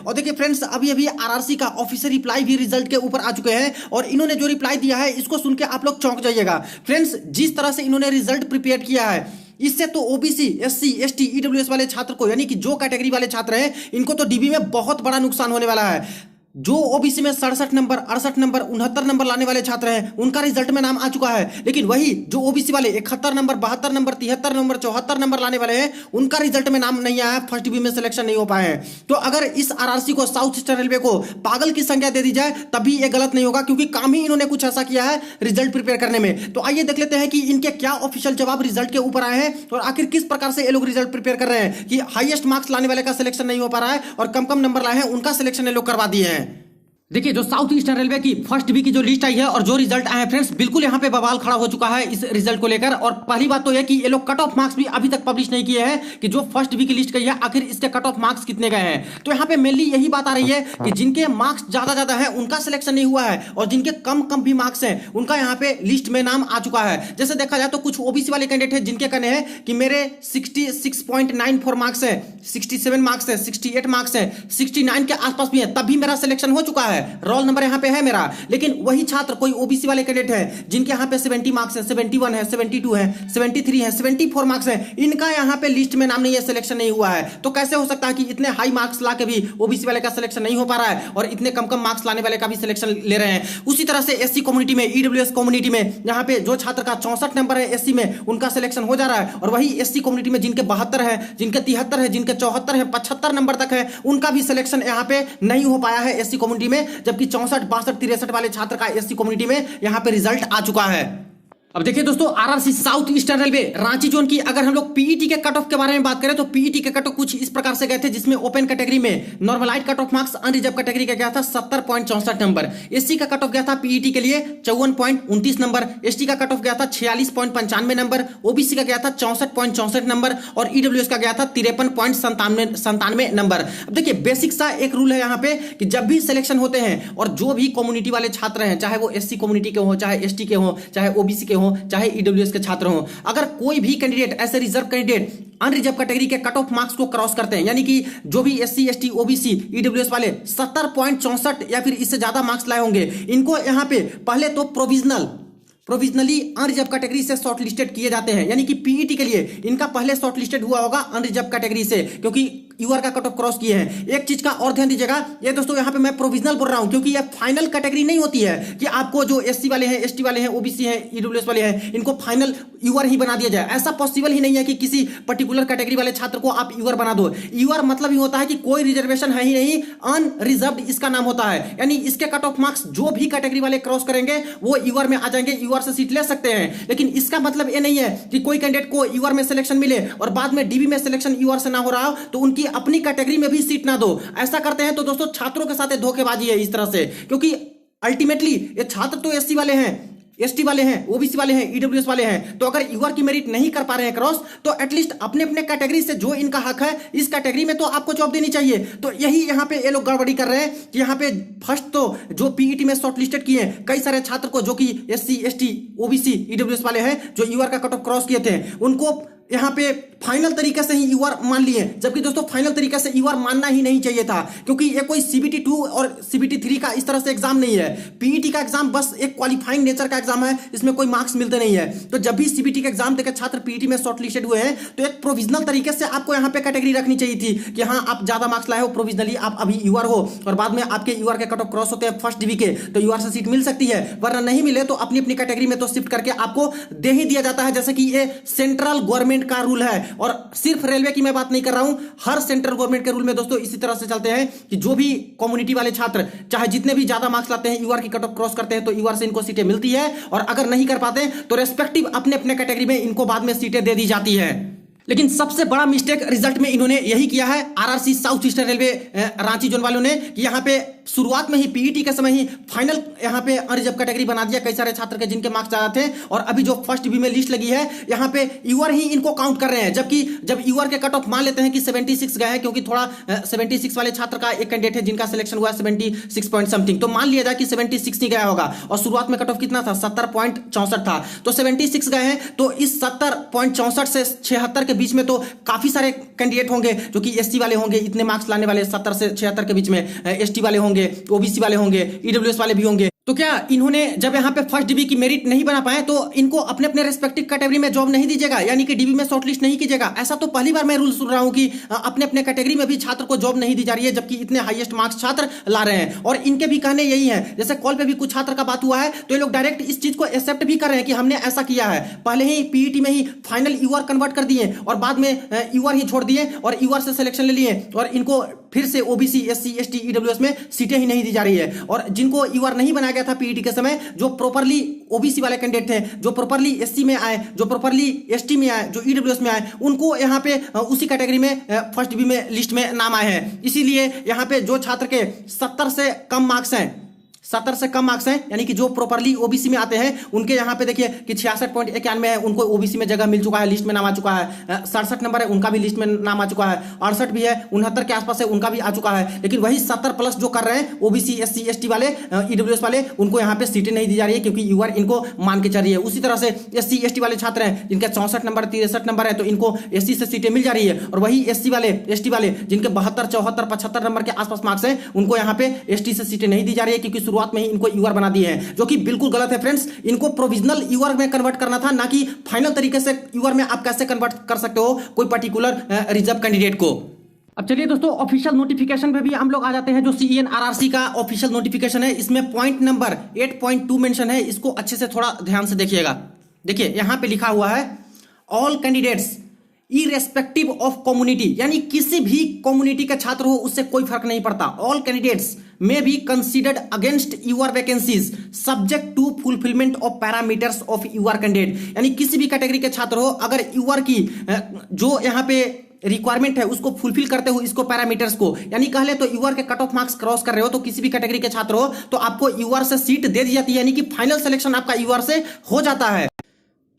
और देखिए फ्रेंड्स, अभी अभी आरआरसी का ऑफिशियल रिप्लाई भी रिजल्ट के ऊपर आ चुके हैं और इन्होंने जो रिप्लाई दिया है इसको सुन के आप लोग चौंक जाइएगा। फ्रेंड्स, जिस तरह से इन्होंने रिजल्ट प्रिपेयर किया है इससे तो ओबीसी, एससी, एसटी, ईडब्ल्यूएस वाले छात्र को, यानी कि जो कैटेगरी वाले छात्र हैं, इनको तो डीबी में बहुत बड़ा नुकसान होने वाला है। जो ओबीसी में 67 नंबर, 68 नंबर, 69 नंबर लाने वाले छात्र हैं उनका रिजल्ट में नाम आ चुका है, लेकिन वही जो ओबीसी वाले 71 नंबर, 72 नंबर, 73 नंबर, 74 नंबर लाने वाले हैं उनका रिजल्ट में नाम नहीं आया, फर्स्ट डीबी में सिलेक्शन नहीं हो पाए हैं। तो अगर इस आरआरसी को, साउथ ईस्टर्न रेलवे को पागल की संज्ञा दे दी जाए तभी ये गलत नहीं होगा, क्योंकि काम ही इन्होंने कुछ ऐसा किया है रिजल्ट प्रिपेयर करने में। तो आइए देख लेते हैं कि इनके क्या ऑफिशियल जवाब रिजल्ट के ऊपर आए हैं और आखिर किस प्रकार से ये लोग रिजल्ट प्रिपेयर कर रहे हैं कि हाईएस्ट मार्क्स लाने वाले का सिलेक्शन नहीं हो पा रहा है और कम कम नंबर लाए हैं उनका सिलेक्शन ये लोग करवा दिए हैं। देखिए, जो साउथ ईस्टर्न रेलवे की फर्स्ट वीक की जो लिस्ट आई है और जो रिजल्ट आए हैं फ्रेंड्स, बिल्कुल यहाँ पे बवाल खड़ा हो चुका है इस रिजल्ट को लेकर। और पहली बात तो यह कि ये लोग कट ऑफ मार्क्स भी अभी तक पब्लिश नहीं किए हैं कि जो फर्स्ट वीक की लिस्ट गई है आखिर इसके कट ऑफ मार्क्स कितने गए हैं। तो यहाँ पे मेनली यही बात आ रही है कि जिनके मार्क्स ज्यादा है उनका सिलेक्शन नहीं हुआ है और जिनके कम भी मार्क्स हैं उनका यहाँ पे लिस्ट में नाम आ चुका है। जैसे देखा जाए तो कुछ ओबीसी वाले कैंडिडेट है जिनके कहने हैं कि मेरे 66.94 मार्क्स है, 67 मार्क्स है, 68 मार्क्स है, 69 के आसपास भी है, तभी मेरा सिलेक्शन हो चुका है, रोल नंबर यहाँ पे है मेरा। लेकिन वही छात्र कोई ओबीसी वाले कैंडिडेट है जिनके यहाँ पे 70 मार्क्स है, 71 है, 72 है, 73 है, 74 मार्क्स है, इनका यहाँ पे लिस्ट में नाम नहीं है, सिलेक्शन नहीं हुआ है। तो कैसे हो सकता है कि इतने हाई मार्क्स ला के भी ओबीसी वाले का सिलेक्शन नहीं हो पा रहा है और इतने कम मार्क्स लाने वाले का भी सिलेक्शन ले रहे हैं। उसी तरह से एससी कम्युनिटी में, ईडब्ल्यूएस कम्युनिटी में यहाँ पे जो छात्र का 64 नंबर है एससी में, उनका सिलेक्शन हो जा रहा है और वही एससी कम्युनिटी में जिनके 72 है, जिनके 73 है, जिनके 74 है, 75 नंबर तक है, उनका भी सिलेक्शन यहाँ पे नहीं हो पाया है एससी कम्युनिटी में, जबकि 64, 62, 63 वाले छात्र का एससी कम्युनिटी में यहां पे रिजल्ट आ चुका है। अब देखिए दोस्तों, RRC south eastern railway Ranchi zone की अगर हम लोग पीईटी के कट ऑफ के बारे में बात करें तो पीईटी के कट ऑफ कुछ इस प्रकार से गए थे, जिसमें ओपन कैटेगरी में normalise cut off marks unreserve category का गया था 70.64 नंबर, एससी का कट ऑफ गया था पीईटी के लिए 54.29 नंबर, एसटी का कट ऑफ गया था 46.95 नंबर, ओबीसी का गया था 64.64 नंबर और ईडब्ल्यूएस का गया था 53.97 नंबर। अब देखिए, बेसिक सा एक रूल है यहाँ पे कि जब भी सिलेक्शन होते हैं और जो भी कम्युनिटी वाले छात्र हैं, चाहे वो एससी कम्युनिटी के हो, चाहे एसटी के हो, चाहे ओबीसी के हो, चाहे ईडब्ल्यूएस के छात्र हो, अगर कोई भी कैंडिडेट ऐसे रिजर्व कैंडिडेट अनरिजर्व कैटेगरी के कट ऑफ मार्क्स को क्रॉस करते हैं, यानी कि जो भी एससी, एसटी, ओबीसी, ईडब्ल्यूएस वाले 70.64 या फिर इससे ज्यादा मार्क्स लाए होंगे, इनको यहां पे पहले तो प्रोविजनली अनरिजर्व कैटेगरी से शॉर्ट लिस्टेड किए जाते हैं, यानी कि पीईटी के लिए इनका पहले शॉर्ट लिस्टेड हुआ होगा अनरिजर्व कैटेगरी से, क्योंकि यूआर का कट ऑफ क्रॉस किए हैं। एक चीज का और ध्यान दीजिएगा, ये दोस्तों यहाँ पे मैं प्रोविजनल बोल रहा हूं क्योंकि ये फाइनल कैटेगरी नहीं होती है कि आपको जो एससी वाले हैं, एसटी वाले हैं, ओबीसी हैं, ईडब्ल्यूएस वाले हैं, इनको फाइनल यूआर ही बना दिया जाए। ऐसा पॉसिबल ही नहीं है कि किसी पर्टिकुलर कैटेगरी वाले छात्र को आप यूआर बना दो। यूआर मतलब ही होता है कि कोई रिजर्वेशन है ही नहीं, अनरिजर्व्ड इसका नाम होता है, यानी इसके कट ऑफ मार्क्स जो भी कैटेगरी वाले क्रॉस करेंगे वो यूआर में आ जाएंगे, यूआर से सीट ले सकते हैं। लेकिन इसका मतलब ये नहीं है कि कोई कैंडिडेट को यूआर में सिलेक्शन मिले और बाद में डीबी में सिलेक्शन यूआर से ना हो रहा हो तो उनकी अपनी कैटेगरी में भी सीट ना दो। ऐसा करते हैं तो दोस्तों छात्रों के साथ धोखेबाजी है इस तरह से, क्योंकि अल्टीमेटली ये छात्र तो एससी वाले हैं, एसटी वाले हैं, ओबीसी वाले हैं, ईडब्ल्यूएस वाले हैं, तो अगर यूआर की मेरिट नहीं कर पा रहे हैं क्रॉस तो एटलीस्ट अपने अपने कैटेगरी से जो इनका हक है इस कैटेगरी में तो आपको जॉब देनी चाहिए। तो यही यहाँ पे ये लोग गड़बड़ी कर रहे हैं कि यहाँ पे फर्स्ट तो जो पीईटी में शॉर्ट लिस्टेड किए कई सारे छात्र को जो कि एससी, एसटी, ओबीसी, ईडब्ल्यूएस वाले हैं जो यूआर का कट ऑफ क्रॉस किए थे, उनको यहाँ पे फाइनल तरीके से ही यूआर मान लिए, जबकि दोस्तों फाइनल तरीके से यूआर मानना ही नहीं चाहिए था, क्योंकि ये कोई सीबीटी 2 और सीबीटी 3 का इस तरह से एग्जाम नहीं है। पीईटी का एग्जाम बस एक क्वालिफाइंग नेचर का एग्जाम है, इसमें कोई मार्क्स मिलते नहीं है। तो जब भी सीबीटी का एग्जाम देकर छात्र पीईटी में शॉर्ट लिस्टेड हुए हैं तो एक प्रोविजनल तरीके से आपको यहाँ पे कैटेगरी रखनी चाहिए थी कि हाँ आप ज्यादा मार्क्स लाए हो, प्रोविजनली आप अभी यूआर हो और बाद में आपके यूआर के कट ऑफ क्रॉस होते हैं फर्स्ट डिवी के, तो यूआर से सीट मिल सकती है, वरना नहीं मिले तो अपनी अपनी कैटेगरी में तो शिफ्ट करके आपको दे ही दिया जाता है, जैसे कि ये सेंट्रल गवर्नमेंट का रूल है। और सिर्फ रेलवे की मैं बात नहीं कर रहा हूं, हर सेंट्रल गवर्नमेंट के रूल में दोस्तों इसी तरह से चलते हैं कि जो भी कम्युनिटी वाले छात्र चाहे जितने भी ज्यादा मार्क्स लाते हैं यूआर की कट ऑफ क्रॉस करते हैं तो यूआर से इनको सीटें मिलती है, और अगर नहीं कर पाते तो रेस्पेक्टिव अपने अपने कैटेगरी में इनको बाद में सीटें दे दी जाती है। लेकिन सबसे बड़ा मिस्टेक रिजल्ट में इन्होंने यही किया है RRC south eastern railway Ranchi zone वालों ने कि यहाँ पे शुरुआत में ही पीईटी के समय ही फाइनल यहाँ पे अनरिजर्व कैटेगरी बना दिया कई सारे छात्र के जिनके मार्क्स ज्यादा थे, और अभी जो फर्स्ट बी में लिस्ट लगी है यहाँ पे यूआर ही इनको काउंट कर रहे हैं, जबकि जब यूआर के कट ऑफ मान लेते हैं कि 76 गए हैं, क्योंकि थोड़ा 76 वाले छात्र का एक कैंडिडेट है जिनका सिलेक्शन हुआ 76 पॉइंट समथिंग, तो मान लिया जाए कि 76 नहीं गया होगा और शुरुआत में कट ऑफ कितना था 70.64 था, तो 76 गए हैं, तो इस 70.64 से 76 के के बीच में तो काफी सारे कैंडिडेट होंगे जो कि एससी वाले होंगे, इतने मार्क्स लाने वाले 70 से 76 के बीच में, एसटी वाले होंगे, ओबीसी वाले होंगे, ईडब्ल्यूएस वाले भी होंगे। तो क्या इन्होंने जब यहाँ पे फर्स्ट डीबी की मेरिट नहीं बना पाए तो इनको अपने अपने रेस्पेक्टिव कैटेगरी में जॉब नहीं दीजिएगा, यानी कि डीबी में शॉर्टलिस्ट नहीं कीजिएगा? ऐसा तो पहली बार मैं रूल सुन रहा हूँ कि अपने अपने कैटेगरी में भी छात्र को जॉब नहीं दी जा रही है, जबकि इतने हाईएस्ट मार्क्स छात्र ला रहे हैं। और इनके भी कहने यही है, जैसे कॉल पे भी कुछ छात्र का बात हुआ है तो ये लोग डायरेक्ट इस चीज को एक्सेप्ट भी कर रहे हैं कि हमने ऐसा किया है, पहले ही पीईटी में ही फाइनल यूआर कन्वर्ट कर दिए और बाद में यूआर ही छोड़ दिए और यूआर से सिलेक्शन ले लिए और इनको फिर से ओबीसी, एससी, एसटी, ईडब्ल्यूएस में सीटें ही नहीं दी जा रही है। और जिनको यूआर नहीं बनाया गया था पीईटी के समय, जो प्रॉपरली ओबीसी वाले कैंडिडेट थे, जो प्रॉपरली एससी में आए, जो प्रॉपरली एसटी में आए, जो ईडब्ल्यूएस में आए, उनको यहाँ पे उसी कैटेगरी में फर्स्ट डीबी में लिस्ट में नाम आए हैं। इसीलिए यहाँ पे जो छात्र के 70 से कम मार्क्स हैं, 70 से कम मार्क्स हैं, यानी कि जो प्रॉपरली ओबीसी में आते हैं, उनके यहाँ पे देखिए कि 66.91 है, उनको ओबीसी में जगह मिल चुका है, लिस्ट में नाम आ चुका है। 67 नंबर है, उनका भी लिस्ट में नाम आ चुका है। 68 भी है, 69 के आसपास है, उनका भी आ चुका है। लेकिन वही 70 प्लस जो कर रहे हैं ओबीसी, एससी, एसटी वाले, ईडब्ल्यूएस वाले, उनको यहाँ पे सीटें नहीं दी जा रही है क्योंकि यूआर इनको मान के चल रही है। उसी तरह से एससी, एसटी वाले छात्र हैं जिनके 64 नंबर, 63 नंबर है, तो इनको एससी से सीटें मिल जा रही है। और वही एससी वाले, एसटी वाले जिनके 72, 74, 75 नंबर के आसपास मार्क्स हैं, उनको यहाँ पे एसटी से सीटें नहीं दी जा रही है क्योंकि शुरुआत में ही इनको यूआर बना दिए हैं, जो कि बिल्कुल गलत है फ्रेंड्स। इनको प्रोविजनल यूआर में कन्वर्ट करना था, ना कि फाइनल तरीके से यूआर में आप कैसे कन्वर्ट कर सकते हो कोई पर्टिकुलर रिजर्व कैंडिडेट को। अब चलिए दोस्तों, ऑफिशियल नोटिफिकेशन पे भी हम लोग आ जाते हैं। जो सीईएन आरआरसी का ऑफिशियल नोटिफिकेशन है, इसमें पॉइंट नंबर 8.2 मेंशन है, इसको अच्छे से थोड़ा ध्यान से देखिएगा। देखिए यहां पे लिखा हुआ है, all candidates irrespective of community, यानी किसी भी कम्युनिटी का छात्र हो उससे कोई फर्क नहीं पड़ता। All candidates may be considered against your vacancies subject to fulfillment of parameters of your candidate, यानी किसी भी कैटेगरी के छात्र हो, अगर यूआर की जो यहाँ पे रिक्वायरमेंट है उसको फुलफिल करते हो, इसको पैरामीटर्स को, यानी कह ले तो यूआर के कट ऑफ मार्क्स क्रॉस कर रहे हो, तो किसी भी कैटेगरी के छात्र हो तो आपको यूआर से सीट दे दी जाती है, यानी कि फाइनल सिलेक्शन आपका यूआर से हो जाता है।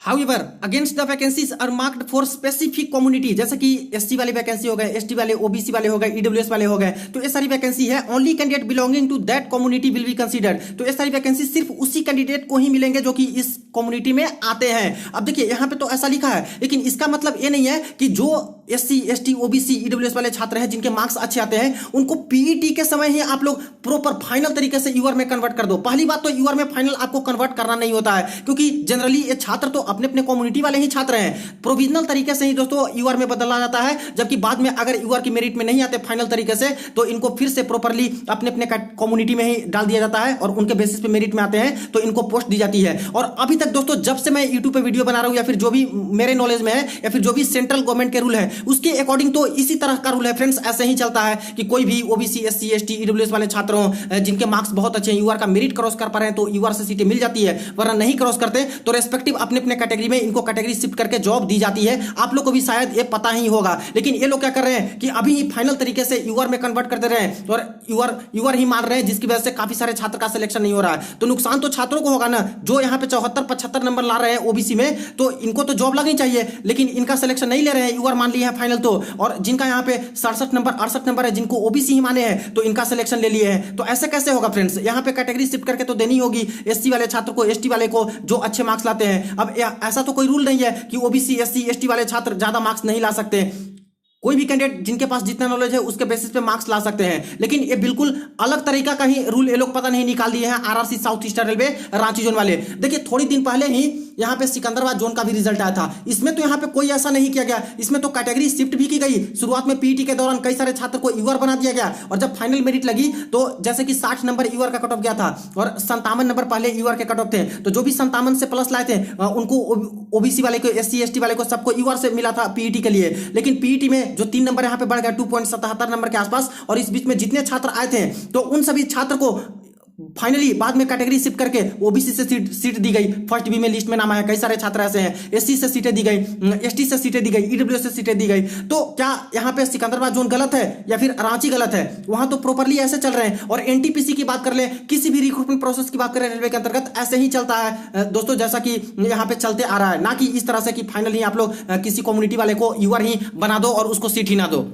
However, against the vacancies are marked for specific community, जैसे कि एससी वाली वैकेंसी हो गए, एसटी वाले, ओबीसी वाले हो गए, ईडब्ल्यूएस वाले हो गए, तो ये सारी वैकेंसी है। Only candidate belonging to that community will be considered, तो ये सारी वैकेंसी सिर्फ उसी कैंडिडेट को ही मिलेंगे जो कि इस कम्युनिटी में आते हैं। अब देखिए यहाँ पे तो ऐसा लिखा है, लेकिन इसका मतलब ये नहीं है कि जो एससी, एसटी, ओबीसी, ईडब्ल्यूएस वाले छात्र हैं जिनके मार्क्स अच्छे आते हैं, उनको पीईटी के समय ही आप लोग प्रॉपर फाइनल तरीके से यूआर में कन्वर्ट कर दो। पहली बात तो यूआर में फाइनल आपको कन्वर्ट करना नहीं होता है, क्योंकि जनरली ये छात्र तो अपने अपने कम्युनिटी वाले ही छात्र हैं। प्रोविजनल तरीके से ही दोस्तों यूआर में बदला जाता है, जबकि बाद में अगर यूआर की मेरिट में नहीं आते फाइनल तरीके से, तो इनको फिर से प्रॉपरली अपने अपने कम्युनिटी में ही डाल दिया जाता है और उनके बेसिस पे मेरिट में आते हैं तो इनको पोस्ट दी जाती है। और अभी तक दोस्तों जब से मैं यूट्यूब पे वीडियो बना रहा हूं, या फिर जो भी मेरे नॉलेज में है, या फिर जो भी सेंट्रल गवर्नमेंट के रूल है उसके अकॉर्डिंग तो इसी तरह का रूल है फ्रेंड्स। ऐसे ही चलता है कि कोई भी ओबीसी, एससी, एसटी, ईडब्ल्यूएस वाले छात्र हो जिनके मार्क्स बहुत अच्छे हैं, यूआर का मेरिट क्रॉस कर पा रहे हैं तो यूआर से सीटें मिल जाती है, वरना नहीं क्रॉस करते तो रेस्पेक्टिव अपने अपने कैटेगरी में इनको कैटेगरी शिफ्ट करके जॉब दी जाती है। आप लोग को भी शायद ये पता ही होगा, लेकिन ये लोग क्या कर रहे हैं कि अभी ही फाइनल तरीके से यूआर में कन्वर्ट कर दे रहे हैं और यूआर ही मान रहे हैं, जिसकी वजह से काफी सारे छात्र का सिलेक्शन नहीं हो रहा है। तो नुकसान तो छात्रों को होगा ना, जो यहाँ पे 74, 75 नंबर ला रहे हैं ओबीसी में, तो इनको तो जॉब लगनी चाहिए, लेकिन इनका सिलेक्शन नहीं ले रहे हैं, यूआर मान लिए हैं फाइनल तो। और जिनका यहाँ पे 67 नंबर, 68 नंबर है, जिनको ओबीसी ही माने हैं, तो इनका सिलेक्शन ले लिए हैं। तो ऐसे कैसे होगा फ्रेंड्स? यहाँ पे कैटेगरी शिफ्ट करके तो देनी होगी एससी वाले छात्र को, एसटी वाले को जो अच्छे मार्क्स लाते हैं। अब ऐसा तो कोई रूल नहीं है कि ओबीसी, एससी, एसटी वाले छात्र ज्यादा मार्क्स नहीं ला सकते। कोई भी कैंडिडेट जिनके पास जितना नॉलेज है उसके बेसिस पे मार्क्स ला सकते हैं, लेकिन ये बिल्कुल अलग तरीका का ही रूल ये लोग पता नहीं निकाल दिए हैं RRC south eastern railway Ranchi zone वाले। देखिए थोड़ी दिन पहले ही यहाँ पे सिकंदराबाद जोन का भी रिजल्ट आया था, इसमें तो यहाँ पे कोई ऐसा नहीं किया गया, इसमें तो कैटेगरी शिफ्ट भी की गई। शुरुआत में पीईटी के दौरान कई सारे छात्र को यूआर बना दिया गया, और जब फाइनल मेरिट लगी तो जैसे कि 60 नंबर यूआर का कट ऑफ गया था और 57 नंबर पहले यूआर के कट ऑफ थे, तो जो भी 57 से प्लस लाए थे उनको ओबीसी वाले को, एससी, एसटी वाले को सबको यूआर से मिला था पीईटी के लिए। लेकिन पीईटी में जो 3 नंबर यहाँ पे बढ़ गया 2.77 नंबर के आसपास, और इस बीच में जितने छात्र आए थे तो उन सभी छात्र को फाइनली बाद में कैटेगरी शिफ्ट करके ओबीसी से सीट दी गई। फर्स्ट बी में लिस्ट में नाम आया, कई सारे छात्र ऐसे हैं, एससी से सीटें दी गई, एसटी से सीटें दी गई, ईडब्ल्यूएस से सीटें दी गई। तो क्या यहाँ पे सिकंदराबाद जोन गलत है या फिर रांची गलत है? वहां तो प्रॉपरली ऐसे चल रहे हैं। और एनटीपीसी की बात कर ले, किसी भी रिक्रूटमेंट प्रोसेस की बात करें रेलवे के अंतर्गत, ऐसे ही चलता है दोस्तों, जैसा कि यहाँ पे चलते आ रहा है, ना कि इस तरह से कि फाइनली आप लोग किसी कम्युनिटी वाले को यूआर ही बना दो और उसको सीट ही ना दो।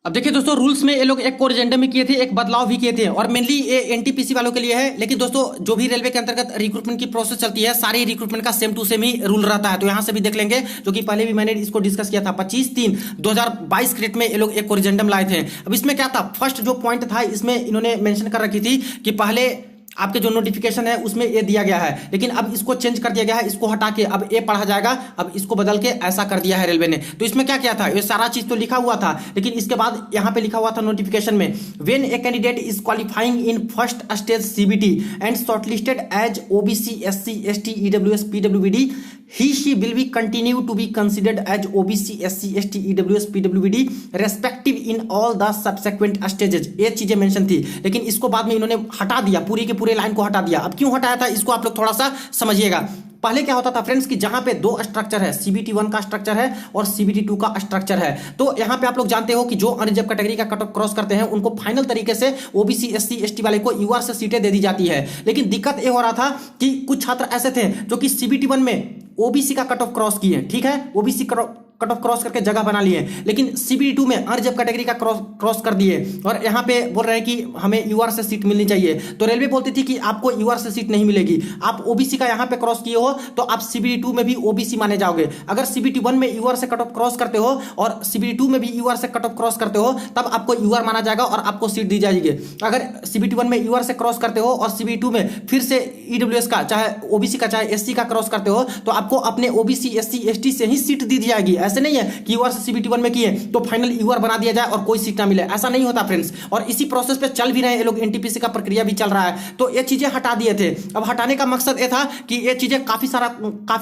अब देखिए दोस्तों, रूल्स में ये लोग एक कोरिजेंडम में किए थे, एक बदलाव भी किए थे, और मेनली ये एनटीपीसी वालों के लिए है। लेकिन दोस्तों, जो भी रेलवे के अंतर्गत रिक्रूटमेंट की प्रोसेस चलती है, सारी रिक्रूटमेंट का सेम टू सेम ही रूल रहता है। तो यहां से भी देख लेंगे, जो कि पहले भी मैंने इसको डिस्कस किया था। 25/3/2022 क्रेट में ये लोग एक कोरिजेंडम लाए थे। अब इसमें क्या था, फर्स्ट जो पॉइंट था इसमें इन्होंने मेंशन कर रखी थी कि पहले आपके जो नोटिफिकेशन है उसमें ये दिया गया है, लेकिन अब इसको चेंज कर दिया गया है, इसको हटा के अब ये पढ़ा जाएगा। अब इसको बदल के ऐसा कर दिया है रेलवे ने। तो इसमें क्या किया था, ये सारा चीज तो लिखा हुआ था, लेकिन इसके बाद यहां पे लिखा हुआ था नोटिफिकेशन में, when a candidate is qualifying in first stage CBT and shortlisted as OBC SC ST EWS PWBD he will be continue to be considered as OBC SC ST EWS PWD respective in all the subsequent stages। ये चीजें mention थी, लेकिन इसको बाद में इन्होंने हटा दिया, पूरी के पूरे लाइन को हटा दिया। अब क्यों हटाया था इसको आप लोग थोड़ा सा समझिएगा। पहले क्या होता था फ्रेंड्स कि जहां पे दो स्ट्रक्चर है, सीबीटी 1 का स्ट्रक्चर है और सीबीटी 2 का स्ट्रक्चर है। तो यहां पे आप लोग जानते हो कि जो अनरिजर्व कैटेगरी का कट ऑफ क्रॉस करते हैं उनको फाइनल तरीके से ओबीसी एससी एसटी वाले को यूआर से सीटें दे दी जाती है। लेकिन दिक्कत ये हो रहा था कि कुछ छात्र ऐसे थे जो कि सीबीटी 1 में ओबीसी का कट ऑफ क्रॉस किए, ठीक है, ओबीसी कट ऑफ क्रॉस करके जगह बना लिए, लेकिन सीबीटी 2 में अनरिजर्व कैटेगरी का क्रॉस कर दिए और यहां पे बोल रहे हैं कि हमें यूआर से सीट मिलनी चाहिए। तो रेलवे बोलती थी कि आपको यूआर से सीट नहीं मिलेगी, आप ओबीसी का यहां पे क्रॉस किए हो तो आप सीबीटी 2 में भी ओबीसी माने जाओगे। अगर सीबीटी 1 में यूआर से कट ऑफ क्रॉस करते हो और सीबीटी 2 में भी यूआर से कट ऑफ क्रॉस करते हो, तब आपको यूआर माना जाएगा और आपको सीट दी जाएगी। अगर सीबीटी 1 में यूआर से क्रॉस करते हो और सीबीटी 2 में फिर से ईडब्ल्यूएस का, चाहे ओबीसी का चाहे एससी का क्रॉस करते हो, तो आपको अपने ओबीसी एससी एसटी से ही सीट दी जाएगी। ऐसे नहीं है कि यूआर से सीबीटी 1 में किए तो फाइनल यूआर बना दिया जाए और कोई सीट ना मिले, ऐसा नहीं होता फ्रेंड्स। और इसी प्रोसेस पे चल भी रहे हैं ये लोग, एनटीपीसी का प्रक्रिया भी चल रहा है। तो ये चीजें हटा दिए थे। अब हटाने का मकसद ये था कि ये चीजें काफी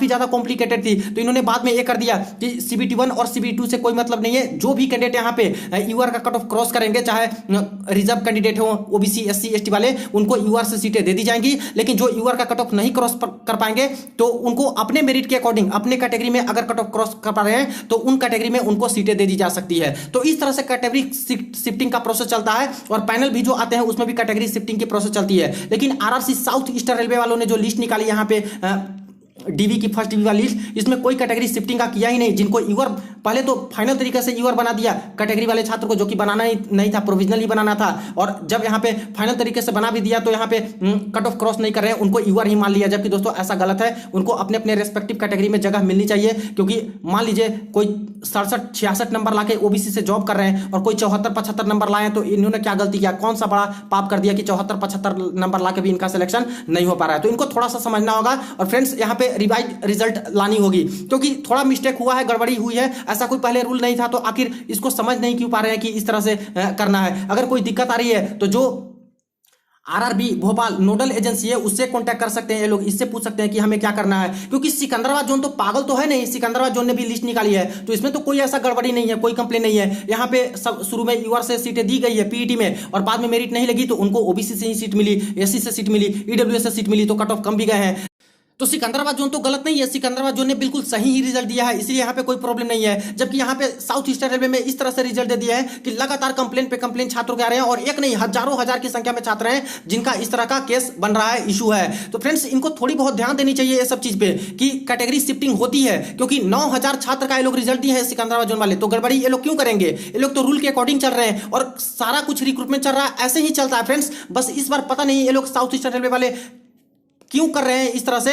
ज्यादा कॉम्प्लिकेटेड थी, तो इन्होंने बाद में ये कर दिया कि सीबीटी 1 और सीबीटी 2 से कोई मतलब नहीं है। जो भी कैंडिडेट यहाँ पे यूआर का कट ऑफ क्रॉस करेंगे, चाहे रिजर्व कैंडिडेट हो ओबीसी एससी एसटी वाले, उनको यूआर से सीटें दे दी जाएंगी। लेकिन जो यूआर का कट ऑफ नहीं क्रॉस कर पाएंगे तो उनको अपने मेरिट के अकॉर्डिंग, अपने कैटेगरी में अगर कट ऑफ क्रॉस कर पा रहे हैं तो उन कैटेगरी में उनको सीटें दे दी जा सकती है। तो इस तरह से कैटेगरी शिफ्टिंग का प्रोसेस चलता है और पैनल भी जो आते हैं उसमें भी कैटेगरी शिफ्टिंग की प्रोसेस चलती है। लेकिन आरआरसी साउथ ईस्टर्न रेलवे वालों ने जो लिस्ट निकाली यहाँ पे डीवी की फर्स्ट डीवी वाली लिस्ट, इसमें कोई कैटेगरी शिफ्टिंग का किया ही नहीं। जिनको यूआर पहले तो फाइनल तरीके से यूआर बना दिया कैटेगरी वाले छात्र को, जो कि बनाना ही नहीं था, प्रोविजनल ही बनाना था। और जब यहाँ पे फाइनल तरीके से बना भी दिया तो यहाँ पे कट ऑफ क्रॉस नहीं कर रहे हैं, उनको यूआर ही मान लिया। जबकि दोस्तों ऐसा गलत है, उनको अपने अपने रेस्पेक्टिव कैटेगरी में जगह मिलनी चाहिए। क्योंकि मान लीजिए कोई 67-66 नंबर लाके ओबीसी से जॉब कर रहे हैं और कोई 74-75 नंबर लाए, तो इन्होंने क्या गलती किया, कौन सा बड़ा पाप कर दिया कि 74-75 नंबर लाके भी इनका सिलेक्शन नहीं हो पा रहा है। तो इनको थोड़ा सा समझना होगा। और फ्रेंड्स यहाँ पे रिवाइज रिजल्ट लानी होगी, क्योंकि थोड़ा मिस्टेक हुआ है, गड़बड़ी हुई है। ऐसा कोई पहले रूल नहीं था, तो आखिर इसको समझ नहीं क्यों पा रहे हैं कि इस तरह से करना है। अगर कोई दिक्कत आ रही है तो जो आरआरबी भोपाल नोडल एजेंसी है उससे कांटेक्ट कर सकते हैं ये लोग, इससे पूछ सकते हैं कि हमें क्या करना है। क्योंकि सिकंदराबाद जोन तो पागल तो है नहीं, सिकंदराबाद जोन ने भी लिस्ट निकाली है, तो इसमें तो कोई ऐसा गड़बड़ी नहीं है, कोई कंप्लेन नहीं है। यहाँ पे सब शुरू में यूआर से सीटें दी गई है पीईटी में, और बाद में मेरिट नहीं लगी तो उनको ओबीसी से ही सीट मिली, एससी से सीट मिली, ईडब्ल्यूएस से सीट मिली, तो कट ऑफ कम भी गए हैं। तो सिकंदराबाद जोन तो गलत नहीं है, सिकंदराबाद जोन ने बिल्कुल सही ही रिजल्ट दिया है, इसलिए यहाँ पे कोई प्रॉब्लम नहीं है। जबकि यहाँ पे साउथ ईस्टर्न रेलवे में इस तरह से रिजल्ट दे दिया है कि लगातार कंप्लेन पे कंप्लेन छात्रों के आ रहे हैं, और एक नहीं हजारों हजार की संख्या में छात्र हैं जिनका इस तरह का केस बन रहा है, इशू है। तो फ्रेंड्स इनको थोड़ी बहुत ध्यान देनी चाहिए ये सब चीज पे कि कैटेगरी शिफ्टिंग होती है। क्योंकि 9000 छात्र का ये लोग रिजल्ट दिए है सिकंदराबाद जोन वाले, तो गड़बड़ी ये लोग क्यों करेंगे? ये लोग तो रूल के अकॉर्डिंग चल रहे हैं और सारा कुछ रिक्रूटमेंट चल रहा है, ऐसे ही चलता है फ्रेंड्स। बस इस बार पता नहीं ये लोग साउथ ईस्टर्न रेलवे वाले क्यों कर रहे हैं इस तरह से,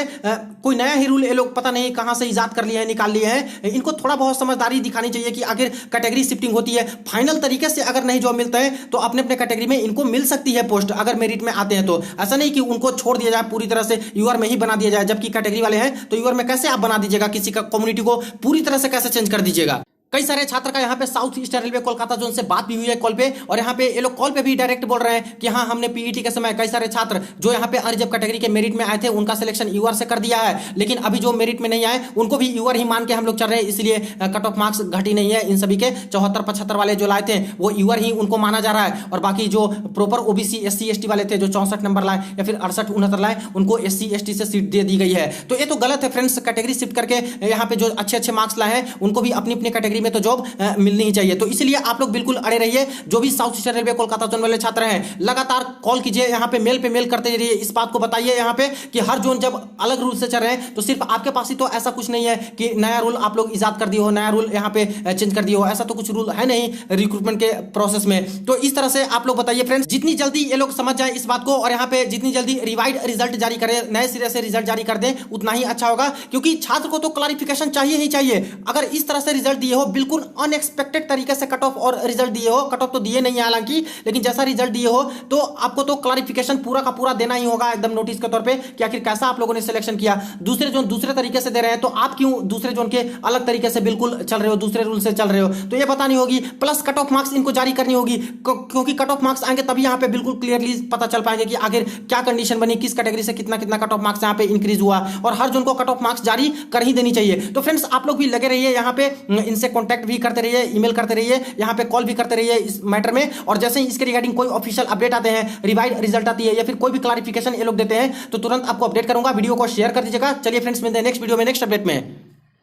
कोई नया ही रूल ये लोग पता नहीं कहां से इजाद कर लिए हैं, निकाल लिए हैं। इनको थोड़ा बहुत समझदारी दिखानी चाहिए कि आखिर कैटेगरी शिफ्टिंग होती है। फाइनल तरीके से अगर नहीं जॉब मिलता है तो अपने अपने कैटेगरी में इनको मिल सकती है पोस्ट, अगर मेरिट में आते हैं तो। ऐसा नहीं कि उनको छोड़ दिया जाए, पूरी तरह से यूआर में ही बना दिया जाए। जबकि कैटेगरी वाले हैं तो यूआर में कैसे आप बना दीजिएगा, किसी का कम्युनिटी को पूरी तरह से कैसे चेंज कर दीजिएगा। कई सारे छात्र का यहाँ पे south eastern railway Kolkata zone से बात भी हुई है कॉल पे, और यहाँ पे ये लोग कॉल पे भी डायरेक्ट बोल रहे हैं कि हाँ हमने पीईटी के समय कई सारे छात्र जो यहाँ पे अनरिजर्व कैटेगरी के मेरिट में आए थे उनका सिलेक्शन यूआर से कर दिया है, लेकिन अभी जो मेरिट में नहीं आए उनको भी यूआर ही मान के हम लोग चल रहे हैं, इसलिए कट ऑफ मार्क्स घटी नहीं है इन सभी के। 74-75 वाले जो लाए थे वो यूआर ही उनको माना जा रहा है, और बाकी जो प्रॉपर ओबीसी एससी एसटी वाले थे जो 64 नंबर लाए या फिर 68-69 लाए उनको एससी एसटी से सीट दे दी गई है। तो ये तो गलत है फ्रेंड्स। कैटेगरी शिफ्ट करके यहाँ पे जो अच्छे अच्छे मार्क्स लाए हैं उनको भी अपनी अपनी कैटेगरी कैटेगरी में तो जॉब मिलनी ही चाहिए। तो इसलिए आप लोग बिल्कुल अड़े रहिए। जो भी south eastern railway Kolkata zone वाले छात्र हैं, लगातार कॉल कीजिए, यहाँ पे मेल करते रहिए, इस बात को बताइए यहाँ पे कि हर जोन जब अलग रूल से चल रहे हैं तो सिर्फ आपके पास ही तो ऐसा कुछ नहीं है कि नया रूल आप लोग इजाद कर दिए हो, नया रूल यहाँ पे चेंज कर दिए हो, ऐसा तो कुछ रूल है नहीं रिक्रूटमेंट के प्रोसेस में। तो इस तरह से आप लोग बताइए फ्रेंड्स, जितनी जल्दी ये लोग समझ जाए इस बात को और यहाँ पे जितनी जल्दी रिवाइड रिजल्ट जारी करें, नए सिरे से रिजल्ट जारी कर दें, उतना ही अच्छा होगा। क्योंकि छात्र को तो क्लैरिफिकेशन चाहिए ही चाहिए। अगर इस तरह से रिजल्ट दिए हो, बिल्कुल अनएक्सपेक्टेड तरीके से कट ऑफ और रिजल्ट दिए हो, कट ऑफ तो दिए नहीं है हालांकि, लेकिन जैसा रिजल्ट दिए हो तो आपको तो क्लैरिफिकेशन पूरा का पूरा देना ही होगा एकदम नोटिस के तौर पे कि आखिर कैसा आप लोगों ने सिलेक्शन किया। दूसरे जोन दूसरे तरीके से दे रहे हैं तो आप क्यों दूसरे जोन के अलग तरीके से बिल्कुल चल रहे हो, दूसरे रूल से चल रहे हो, तो ये बतानी होगी। प्लस कट ऑफ मार्क्स इनको जारी करनी होगी, क्योंकि कट ऑफ मार्क्स आएंगे तभी यहाँ पे बिल्कुल क्लियरली पता चल पाएंगे कि आखिर क्या कंडीशन बनी, किस कैटेगरी से कितना कितना कट ऑफ मार्क्स यहाँ पे इंक्रीज हुआ, और हर जोन को कट ऑफ मार्क्स जारी कर ही देनी चाहिए। तो फ्रेंड्स आप लोग भी लगे रहिए यहाँ पे, इनसे कॉन्टैक्ट भी करते रहिए, ईमेल करते रहिए, यहाँ पे कॉल भी करते रहिए इस मैटर में। और जैसे ही इसके रिगार्डिंग कोई ऑफिशियल अपडेट आते हैं, रिवाइड रिजल्ट आती है या फिर कोई भी क्लैरिफिकेशन ये लोग देते हैं तो तुरंत आपको अपडेट करूंगा। वीडियो को शेयर कर दीजिएगा। चलिए फ्रेंड्स, मिलते हैं नेक्स्ट वीडियो में नेक्स्ट अपडेट में।